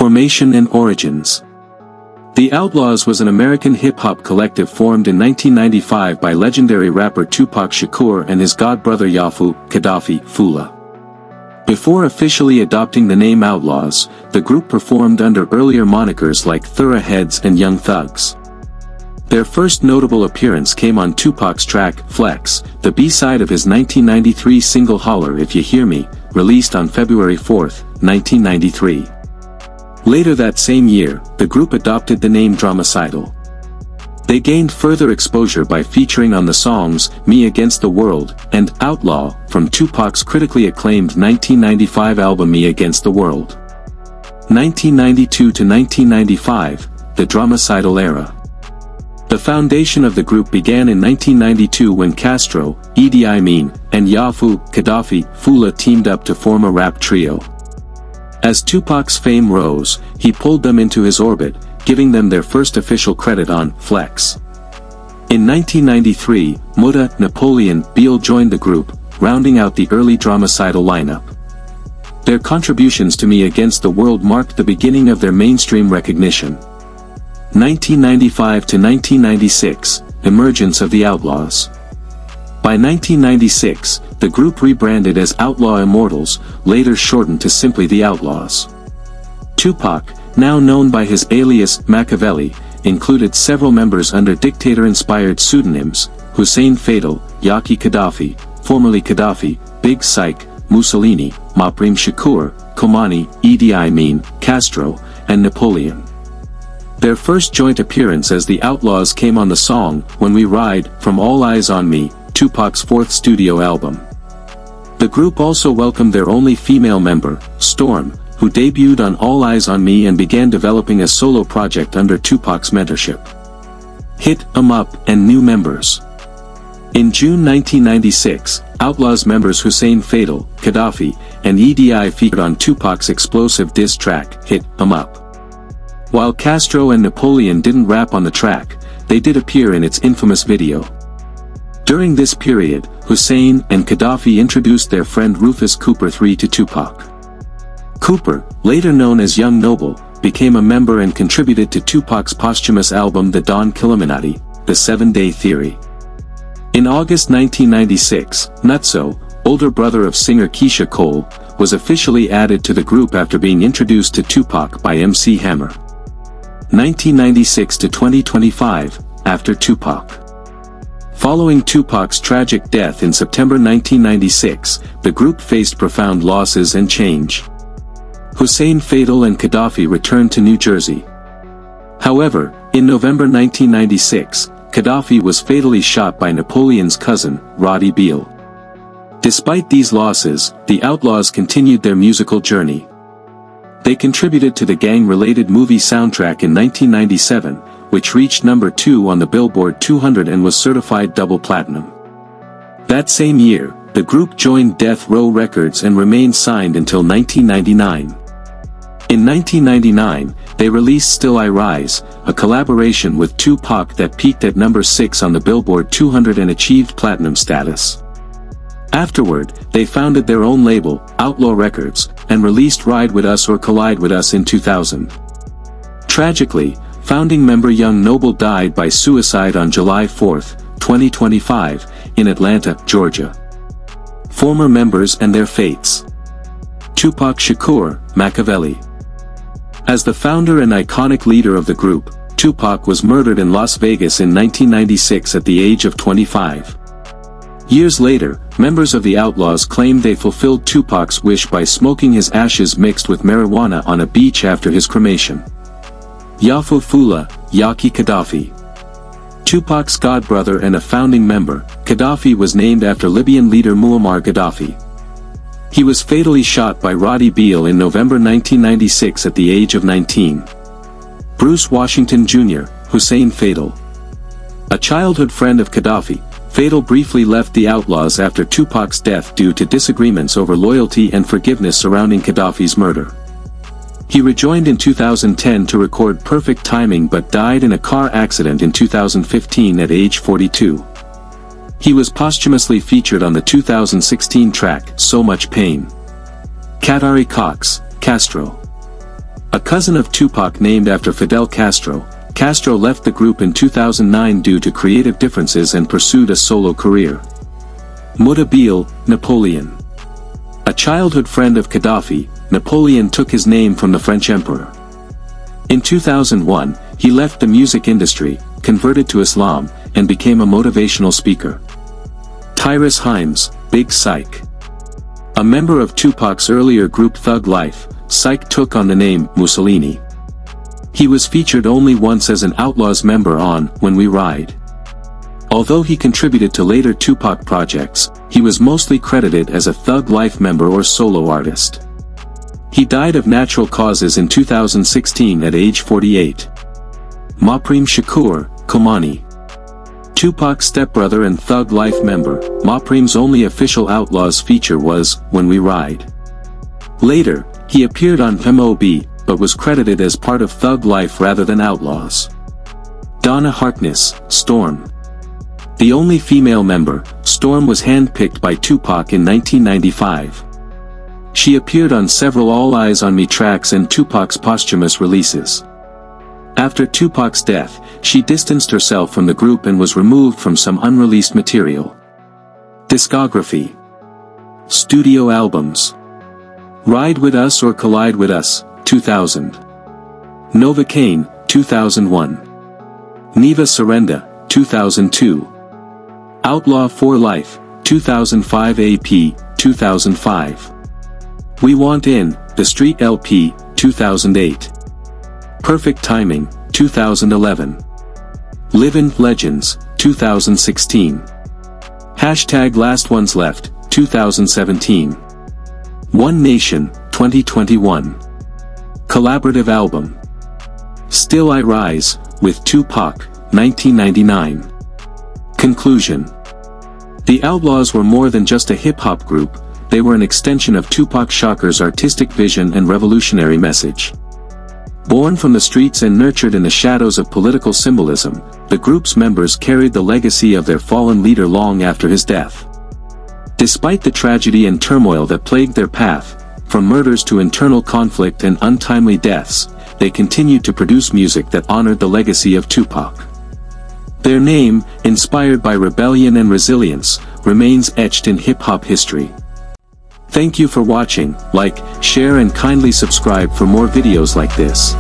Formation and origins. The Outlaws was an American hip-hop collective formed in 1995 by legendary rapper Tupac Shakur and his godbrother Yafeu, Kadafi, Fula. Before officially adopting the name Outlaws, the group performed under earlier monikers like Thoro, Headz and Young Thugs. Their first notable appearance came on Tupac's track, Flex, the B-side of his 1993 single Holler If You Hear Me, released on February 4, 1993. Later that same year, the group adopted the name Dramacydal. They gained further exposure by featuring on the songs Me Against the World and Outlaw from Tupac's critically acclaimed 1995 album Me Against the World. 1992 to 1995, the Dramicidal era. The foundation of the group began in 1992 when Castro, Idi Amin, and Yafeu, Kadafi, Fula teamed up to form a rap trio. As Tupac's fame rose, he pulled them into his orbit, giving them their first official credit on Flex. In 1993, Muda, Napoleon, Beale joined the group, rounding out the early Dramacidal lineup. Their contributions to Me Against the World marked the beginning of their mainstream recognition. 1995 to 1996, Emergence of the Outlaws. By 1996, the group rebranded as Outlaw Immortals, later shortened to simply the Outlaws. Tupac, now known by his alias Machiavelli, included several members under dictator-inspired pseudonyms: Hussein Fatal, Yaki Kadafi, formerly Kadafi, Big Syke, Mussolini, Maprim Shakur, Komani, Idi Amin, Castro, and Napoleon. Their first joint appearance as the Outlaws came on the song When We Ride, from All Eyes on Me, Tupac's fourth studio album. The group also welcomed their only female member, Storm, who debuted on All Eyes on Me and began developing a solo project under Tupac's mentorship. Hit 'Em Up and new members. In June 1996, Outlaws members Hussein Fatal, Kadafi, and EDI featured on Tupac's explosive diss track, Hit 'Em Up. While Castro and Napoleon didn't rap on the track, they did appear in its infamous video. During this period, Hussein and Kadafi introduced their friend Rufus Cooper III to Tupac. Cooper, later known as Young Noble, became a member and contributed to Tupac's posthumous album The Don Killuminati, The 7-Day Theory. In August 1996, Nutso, older brother of singer Keisha Cole, was officially added to the group after being introduced to Tupac by MC Hammer. 1996 to 2025, after Tupac. Following Tupac's tragic death in September 1996, the group faced profound losses and change. Hussein Fatal and Kadafi returned to New Jersey. However, in November 1996, Kadafi was fatally shot by Napoleon's cousin, Roddy Beale. Despite these losses, the Outlaws continued their musical journey. They contributed to the gang-related movie soundtrack in 1997, which reached number 2 on the Billboard 200 and was certified double platinum. That same year, the group joined Death Row Records and remained signed until 1999. In 1999, they released Still I Rise, a collaboration with Tupac that peaked at number 6 on the Billboard 200 and achieved platinum status. Afterward, they founded their own label, Outlaw Records, and released Ride With Us or Collide With Us in 2000. Tragically, founding member Young Noble died by suicide on July 4, 2025, in Atlanta, Georgia. Former members and their fates. Tupac Shakur, Machiavelli. As the founder and iconic leader of the group, Tupac was murdered in Las Vegas in 1996 at the age of 25. Years later, members of the Outlaws claimed they fulfilled Tupac's wish by smoking his ashes mixed with marijuana on a beach after his cremation. Yafeu Fula, Yaki Kadafi. Tupac's godbrother and a founding member, Kadafi was named after Libyan leader Muammar Gaddafi. He was fatally shot by Roddy Beale in November 1996 at the age of 19. Bruce Washington Jr., Hussein Fatal. A childhood friend of Kadafi, Fatal briefly left the Outlaws after Tupac's death due to disagreements over loyalty and forgiveness surrounding Gaddafi's murder. He rejoined in 2010 to record Perfect Timing but died in a car accident in 2015 at age 42. He was posthumously featured on the 2016 track So Much Pain. Katari Cox, Castro. A cousin of Tupac named after Fidel Castro, Castro left the group in 2009 due to creative differences and pursued a solo career. Mutabil, Napoleon. A childhood friend of Kadafi, Napoleon took his name from the French emperor. In 2001, he left the music industry, converted to Islam, and became a motivational speaker. Tyrus Himes, Big Syke. A member of Tupac's earlier group Thug Life, Syke took on the name Mussolini. He was featured only once as an Outlaws member on When We Ride. Although he contributed to later Tupac projects, he was mostly credited as a Thug Life member or solo artist. He died of natural causes in 2016 at age 48. Tupac Shakur, Komani. Tupac's stepbrother and Thug Life member, Moprim's only official Outlaws feature was When We Ride. Later, he appeared on MOB, but was credited as part of Thug Life rather than Outlaws. Donna Harkness, Storm. The only female member, Storm was handpicked by Tupac in 1995. She appeared on several All Eyes on Me tracks and Tupac's posthumous releases. After Tupac's death, she distanced herself from the group and was removed from some unreleased material. Discography. Studio albums. Ride With Us or Collide With Us, 2000. Novocaine, 2001. Neva Surrender, 2002. Outlaw for Life, 2005 AP, 2005. We Want In, The Street LP, 2008. Perfect Timing, 2011. Livin' Legends, 2016. Hashtag Last Ones Left, 2017. One Nation, 2021. Collaborative album. Still I Rise, with Tupac, 1999. Conclusion. The Outlaws were more than just a hip-hop group, they were an extension of Tupac Shakur's artistic vision and revolutionary message. Born from the streets and nurtured in the shadows of political symbolism, the group's members carried the legacy of their fallen leader long after his death. Despite the tragedy and turmoil that plagued their path, from murders to internal conflict and untimely deaths, they continued to produce music that honored the legacy of Tupac. Their name, inspired by rebellion and resilience, remains etched in hip-hop history. Thank you for watching. Like, share and kindly subscribe for more videos like this.